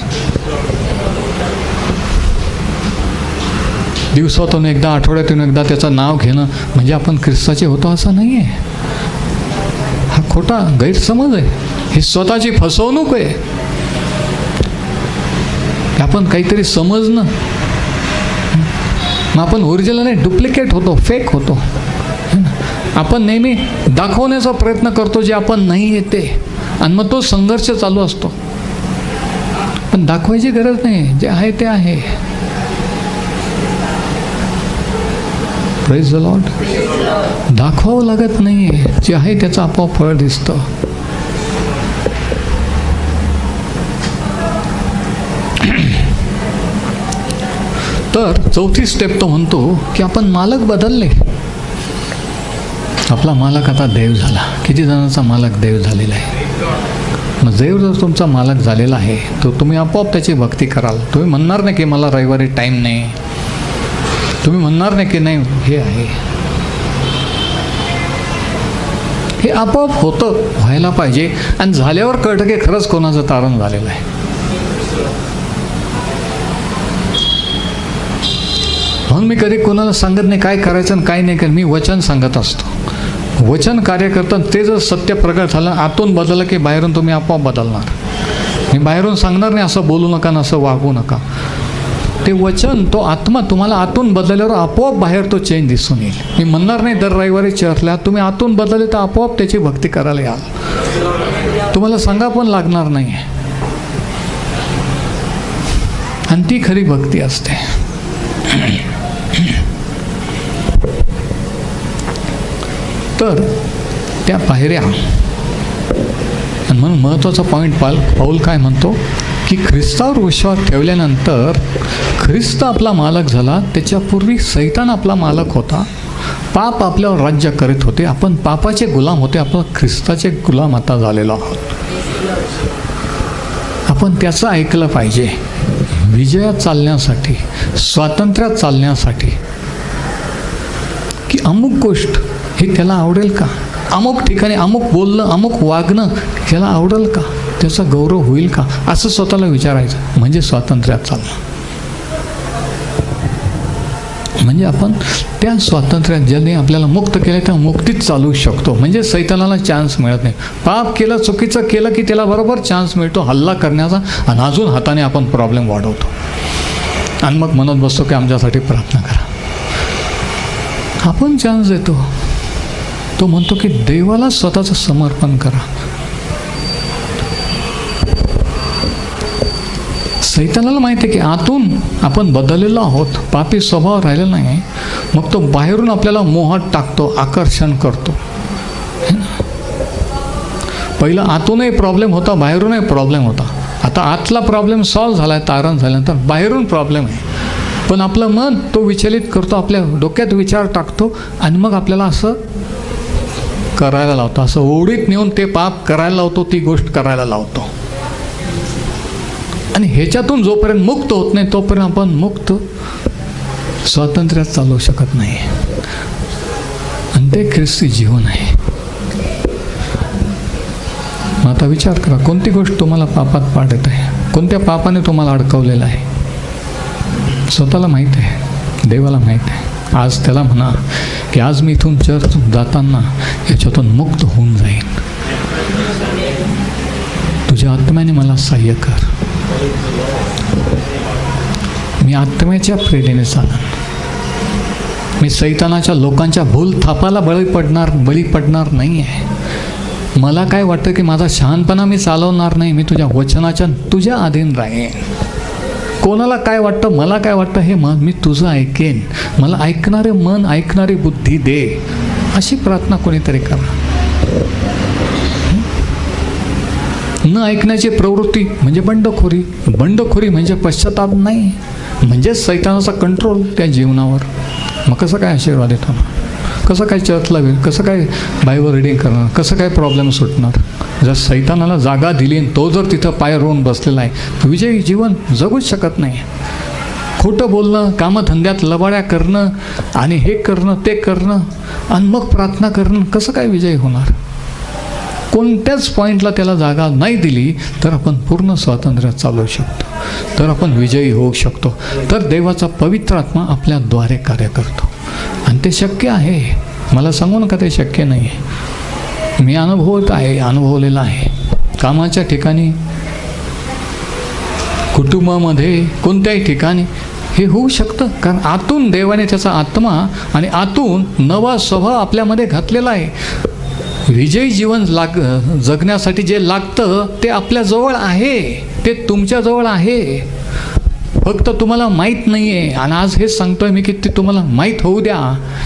दिवसातून एकदा, आठवड्यातून एकदा त्याचं नाव घेणं म्हणजे आपण ख्रिस्ताचे होतो असं नाही आहे. हा खोटा गैरसमज आहे. ही स्वतःची फसवणूक आहे. आपण काहीतरी समजणं, मग आपण ओरिजिनल नाही, डुप्लिकेट होतो, फेक होतो. आपण नेहमी दाखवण्याचा प्रयत्न करतो जे आपण नाही आहे ते, आणि मग तो संघर्ष चालू असतो. पण दाखवायची गरज नाही, जे आहे ते आहे. Praise the Lord. दाखवावं लागत नाही, जे आहे त्याचं आपोआप फळ दिसतं. तर चौथी स्टेप तो म्हणतो की आपण मालक बदलले. आपला मालक आता देव झाला. किती जणांचा मालक देव झालेला आहे. मग देव जर तुमचा मालक झालेला आहे तर तुम्ही आपोआप त्याची भक्ती कराल. तुम्ही म्हणणार नाही की मला रविवारी टाईम नाही. तुम्ही म्हणणार नाही की नाही हे आहे. हे आपोआप होतं, व्हायला पाहिजे. आणि झाल्यावर कळतं की खरंच कोणाचं तारण झालेलं आहे. म्हणून मी कधी कोणाला सांगत नाही काय करायचं आणि काय नाही करायचं. मी वचन सांगत असतो. वचन कार्य करताना ते जर सत्य प्रगट झालं, आतून बदललं की बाहेरून तुम्ही आपोआप बदलणार. मी बाहेरून सांगणार नाही असं बोलू नका, असं वागू नका. ते वचन, तो आत्मा तुम्हाला आतून बदलल्यावर आपोआप बाहेर तो चेंज दिसून येईल. मी म्हणणार नाही दर रविवारी चर्चला तुम्ही आतून बदलले तर आपोआप त्याची भक्ती करायला याल. तुम्हाला सांगा पण लागणार नाही. आणि ती खरी भक्ती असते. तर त्या पायऱ्या, आणि म्हणून महत्त्वाचा पॉईंट पाऊल काय म्हणतो की ख्रिस्तावर विश्वास ठेवल्यानंतर ख्रिस्त आपला मालक झाला. त्याच्यापूर्वी सैतान आपला मालक होता. पाप आपल्यावर राज्य करीत होते. आपण पापाचे गुलाम होते. आपण ख्रिस्ताचे गुलाम आता झालेलो आहोत. आपण त्याचं ऐकलं पाहिजे. विजयात चालण्यासाठी, स्वातंत्र्यात चालण्यासाठी, की अमुक गोष्ट हे त्याला आवडेल का, अमुक ठिकाणी अमुक बोलणं, अमुक वागणं त्याला आवडेल का, त्याचा गौरव होईल का, असं स्वतःला विचारायचं. म्हणजे स्वातंत्र्यात चालणं. म्हणजे आपण त्या स्वातंत्र्यात ज्याने आपल्याला मुक्त केलं त्या मुक्तीत चालू शकतो. म्हणजे सैतानाला चान्स मिळत नाही. पाप केलं, चुकीचं केलं की त्याला बरोबर चान्स मिळतो हल्ला करण्याचा. आणि अजून हाताने आपण प्रॉब्लेम वाढवतो आणि मग म्हणत बसतो की आमच्यासाठी प्रार्थना करा. आपण चान्स देतो. तो म्हणतो की देवाला स्वतःचं समर्पण करा. सैतानाला माहिती आहे की आतून आपण बदललेलो आहोत, पापी स्वभाव राहिलेला नाही. मग तो बाहेरून आपल्याला मोहात टाकतो, आकर्षण करतो. पहिलं आतूनही प्रॉब्लेम होता, बाहेरूनही प्रॉब्लेम होता. आता आतला प्रॉब्लेम सॉल्व्ह झाला आहे, तारण झाल्यानंतर बाहेरून प्रॉब्लेम आहे. पण आपलं मन तो विचलित करतो, आपल्या डोक्यात विचार टाकतो आणि मग आपल्याला असं करायला लावतो. असं ओढीत नेऊन ते पाप करायला लावतो, ती गोष्ट करायला लावतो. आणि ह्याच्यातून जोपर्यंत मुक्त होत नाही तोपर्यंत आपण मुक्त स्वातंत्र्यात चालवू शकत नाही. आणि ते ख्रिस्ती जीवन आहे. मग आता विचार करा, कोणती गोष्ट तुम्हाला पापात पाडत आहे, कोणत्या पापाने तुम्हाला अडकवलेलं आहे. स्वतःला माहीत आहे, देवाला माहीत आहे. आज त्याला म्हणा की आज मी इथून चर्च जाताना याच्यातून मुक्त होऊन जाईन. तुझ्या आत्म्याने मला सहाय्य कर. मी आत्म्याच्या प्रेरणेने चालन. मी सैतानाच्या लोकांच्या भूल थापाला बळी पडणार नाही आहे. मला काय वाटतं की माझा शहाणपणा मी चालवणार नाही. मी तुझ्या वचनाच्या तुझ्या अधीन राहीन. कोणाला काय वाटतं, मला काय वाटतं हे मी तुझं ऐकेन. मला ऐकणारे मन, ऐकणारी बुद्धी दे. अशी प्रार्थना कोणीतरी करा. न ऐकण्याची प्रवृत्ती म्हणजे बंडखोरी. बंडखोरी म्हणजे पश्चाताप नाही, म्हणजेच सैतानाचा कंट्रोल त्या जीवनावर. मग कसं काय आशीर्वाद येतो, कसं काय चर्चला होईल, कसं काय बायबल रीडिंग करणार, कसं काय प्रॉब्लेम सुटणार. जर सैतानाला जागा दिली आणि तो जर तिथं पाय रोवून बसलेला आहे, तर विजयी जीवन जगूच शकत नाही. खोटं बोलणं, कामधंद्यात लबाड्या करणं आणि हे करणं ते करणं आणि मग प्रार्थना करणं, कसं काय विजयी होणार. कोणत्याच पॉईंटला त्याला जागा नाही दिली तर आपण पूर्ण स्वातंत्र्यात चालवू शकतो, तर आपण विजयी होऊ शकतो. तर देवाचा पवित्र आत्मा आपल्याद्वारे कार्य करतो आणि ते शक्य आहे. मला सांगू नका ते शक्य नाही आहे. मी अनुभवलेलं आहे. कामाच्या ठिकाणी, कुटुंबामध्ये, कोणत्याही ठिकाणी हे होऊ शकतं. कारण आतून देवाने त्याचा आत्मा आणि आतून नवा स्वभाव आपल्यामध्ये घातलेला आहे. विजयी जीवन जगण्यासाठी जे लागतं ते आपल्याजवळ आहे, ते तुमच्याजवळ आहे. फक्त तुम्हाला माहीत नाही आहे. आणि आज हेच सांगतोय मी की ते तुम्हाला माहीत होऊ द्या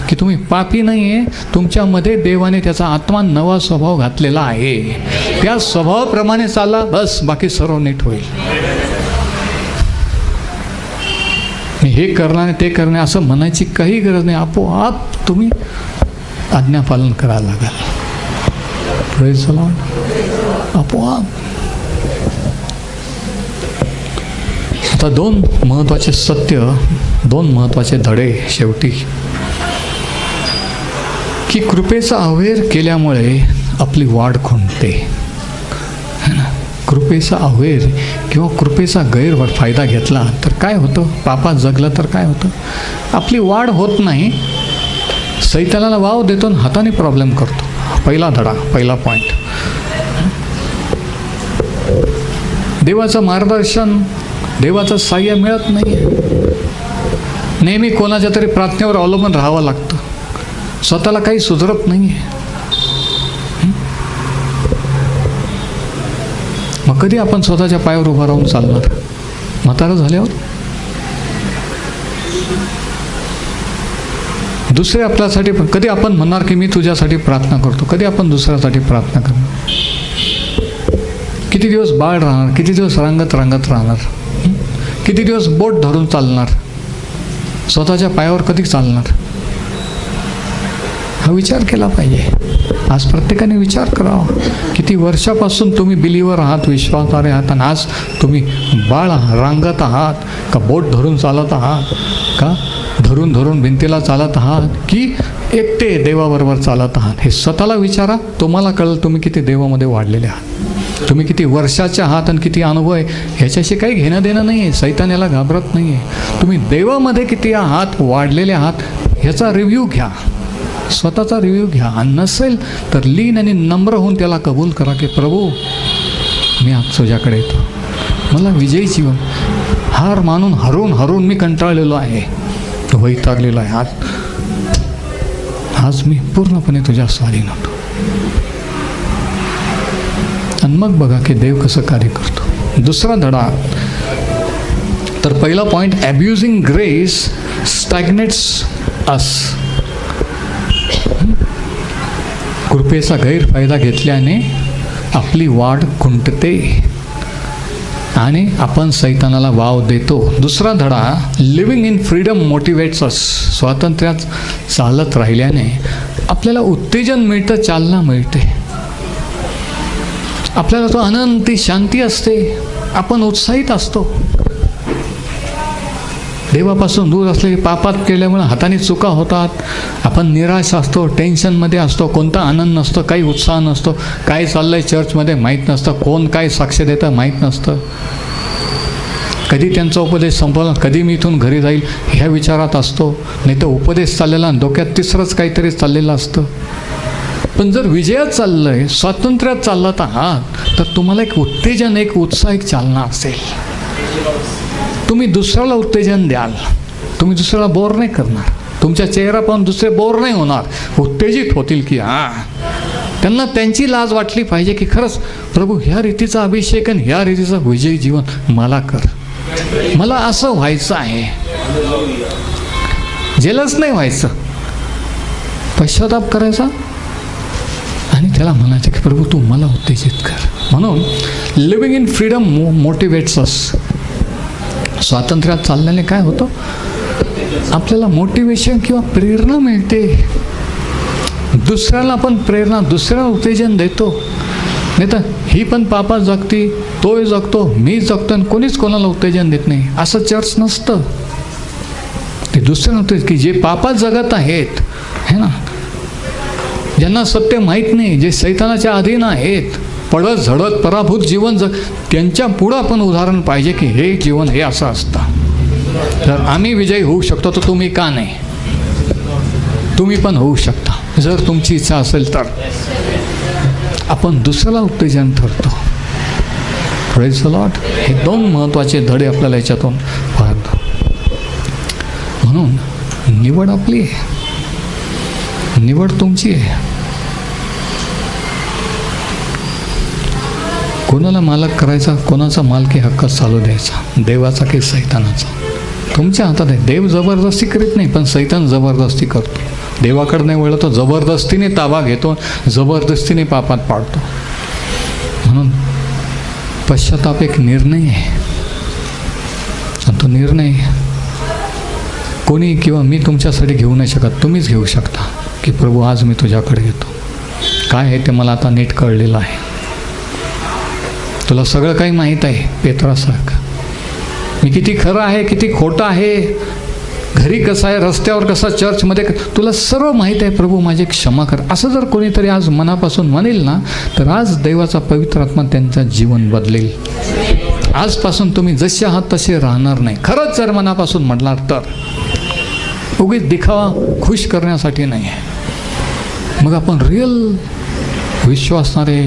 की तुम्ही पापी नाही आहे. तुमच्यामध्ये देवाने त्याचा आत्मा नवा स्वभाव घातलेला आहे. त्या स्वभावाप्रमाणे चाला, बस बाकी सर्व नीट होईल. हे करणार ते करणे असं म्हणायची काही गरज नाही. आपोआप तुम्ही आज्ञापालन करायला लागाल. Praise the Lord. आपोआप. आता दोन महत्त्वाचे सत्य, दोन महत्त्वाचे धडे शेवटी, की कृपेचा अवहेर केल्यामुळे आपली वाढ खुंटते. कृपेचा अवहेर किंवा कृपेचा गैरफायदा घेतला तर काय होतं, पापात जगलं तर काय होतं, आपली वाढ होत नाही. सैतानाला वाव देतो आणि हाताने प्रॉब्लेम करतो. पहिला धडा, पहिला पॉईंट. देवाचं मार्गदर्शन, देवाचं सहाय्य मिळत नाही. नेहमी कोणाच्या तरी प्रार्थनेवर अवलंबून राहावं लागतं. स्वतःला काही सुधरत नाही आहे. मग कधी आपण स्वतःच्या पायावर उभं राहून चालणार? म्हातारं झाल्यावर? दुसरे आपल्यासाठी कधी आपण म्हणणार की मी तुझ्यासाठी प्रार्थना करतो? कधी आपण दुसऱ्यासाठी प्रार्थना करणार? किती दिवस बाळ राहणार? किती दिवस रांगत राहणार? किती दिवस बोट धरून चालणार? स्वतःच्या पायावर कधी चालणार? हा विचार केला पाहिजे. आज प्रत्येकाने विचार करावा. किती वर्षापासून तुम्ही बिलीवर आहात, विश्वासारे आहात, आणि आज तुम्ही बाळ रांगत आहात का बोट धरून चालत आहात, का धरून भिंतीला चालत आहात, की एकटे देवाबरोबर चालत आहात? हे स्वतःला विचारा. तुम्हाला कळलं तुम्ही किती देवामध्ये वाढलेले आहात, तुम्ही किती वर्षाचे आहात आणि किती अनुभव आहे. ह्याच्याशी काही घेणं देणं नाही आहे. सैतान याला घाबरत नाही आहे. तुम्ही देवामध्ये किती आहात, वाढलेले आहात, ह्याचा रिव्ह्यू घ्या. स्वतःचा रिव्ह्यू घ्या. आणि नसेल तर लीन आणि नम्र होऊन त्याला कबूल करा की प्रभू मी आज तुझ्याकडे येतो. मला विजयी जीवन, हार मानून हरून मी कंटाळलेलो आहे, वैतागलेलो आहे. आज मी पूर्णपणे तुझ्या स्वाधीन होतो. आणि मग बघा की देव कसं कार्य करतो. दुसरा धडा. तर पहिला पॉईंट, ॲब्युजिंग ग्रेस स्टॅग्नेट्स अस. कृपेचा गैरफायदा घेतल्याने आपली वाढ खुंटते आणि आपण सैतानाला वाव देतो. दुसरा धडा, living in freedom motivates us. स्वातंत्र्यात चालत राहिल्याने आपल्याला उत्तेजन मिळतं, चालना मिळते. आपल्याला तो आनंद, ती शांती असते. आपण उत्साहित असतो. देवापासून दूर असलेली पापात केल्यामुळे हाताने चुका होतात. आपण निराश असतो, टेन्शनमध्ये असतो, कोणता आनंद नसतो, काही उत्साह नसतो. काय चाललं आहे चर्चमध्ये माहीत नसतं, कोण काय साक्ष देतं माहीत नसतं. कधी त्यांचा उपदेश संपला, कधी मी इथून घरी जाईल ह्या विचारात असतो. नाही तर उपदेश चाललेला, डोक्यात तिसरंच काहीतरी चाललेलं असतं. पण जर विजयात चाललं आहे, स्वातंत्र्यात चालत आहात, तर तुम्हाला एक उत्तेजन, एक उत्साह, एक चालना असेल. तुम्ही दुसऱ्याला उत्तेजन द्याल. तुम्ही दुसऱ्याला बोर नाही करणार. तुमच्या चेहरा पाहून दुसरे बोर नाही होणार, उत्तेजित होतील की त्यांना त्यांची लाज वाटली पाहिजे की खरंच प्रभू ह्या रीतीचा अभिषेक आणि ह्या रीतीचा विजयी जीवन मला कर. मला असं व्हायचं आहे. जेलस नाही व्हायचं, पश्चाताप करायचा आणि त्याला म्हणायचं की प्रभू तू मला उत्तेजित कर. म्हणून living in freedom motivates us. स्वातंत्र्यात चालल्याने काय होतं, आपल्याला मोटिवेशन किंवा प्रेरणा मिळते. दुसऱ्याला आपण प्रेरणा, दुसऱ्याला उत्तेजन देतो. नाही तर ही पण पापात जगती, तोही जगतो, मी जगतो, आणि कोणीच कोणाला उत्तेजन देत नाही. असं चर्च नसतं. ते दुसऱ्याला उत्तेजन की जे पापात जगत आहेत, है ना, ज्यांना सत्य माहीत नाही, जे सैतानाच्या अधीन आहेत, पडत झडत पराभूत जीवन त्यांच्या पुढं आपण उदाहरण पाहिजे की हे जीवन हे असं असतं. जर आम्ही विजयी होऊ शकतो तर तुम्ही का नाही? तुम्ही पण होऊ शकता जर तुमची इच्छा असेल तर. आपण दुसऱ्याला उत्तेजन ठरतो. Praise the Lord. हे दोन महत्त्वाचे धडे आपल्याला याच्यातून पाहतो. म्हणून निवड आपली आहे, निवड तुमची आहे. कोणाला मालक करायचा, कोणाचा मालकी हक्क चालू द्यायचा, देवाचा की सैतानाचा, तुमच्या हातात आहे. देव जबरदस्ती करीत नाही, पण सैतान जबरदस्ती करतो. देवाकडे नाही वळलं तो जबरदस्तीने ताबा घेतो, जबरदस्तीने पापात पाडतो. म्हणून पश्चाताप एक निर्णय आहे. तो निर्णय कोणी किंवा मी तुमच्यासाठी घेऊ नाही शकत, तुम्हीच घेऊ शकता की प्रभू आज मी तुझ्याकडे येतो. काय आहे ते मला आता नीट कळलेलं आहे. तुला सगळं काही माहीत आहे. पेत्रासारखं मी किती खरं आहे, किती खोटं आहे, घरी कसं आहे, रस्त्यावर कसा, चर्चमध्ये तुला सर्व माहीत आहे. प्रभू माझी क्षमा कर. असं जर कोणीतरी आज मनापासून म्हणेल ना, तर आज देवाचा पवित्र आत्मा त्यांचं जीवन बदलेल. आजपासून तुम्ही जसे आहात तसे राहणार नाही. खरंच जर मनापासून म्हटणार तर, उगीच दिखावा खुश करण्यासाठी नाही आहे. मग आपण रिअल विश्वासणारे,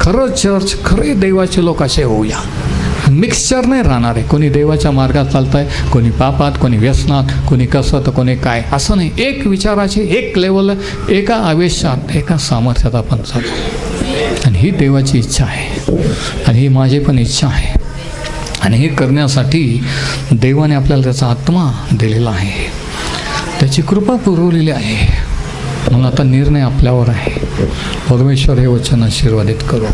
खरं चर्च, खरे देवाचे लोक असे होऊया. मिक्सचर नाही राहणार आहे. कोणी देवाच्या मार्गात चालत आहे, कोणी पापात, कोणी व्यसनात, कोणी कसं तर कोणी काय, असं नाही. एक विचाराची, एक लेवल, एका आवेशात, एका सामर्थ्यात आपण चालू. आणि ही देवाची इच्छा आहे आणि ही माझी पण इच्छा आहे. आणि हे करण्यासाठी देवाने आपल्याला त्याचा आत्मा दिलेला आहे, त्याची कृपा पुरवलेली आहे. म्हणून आता निर्णय आपल्यावर आहे. परमेश्वर हे वचन आशीर्वादित करो.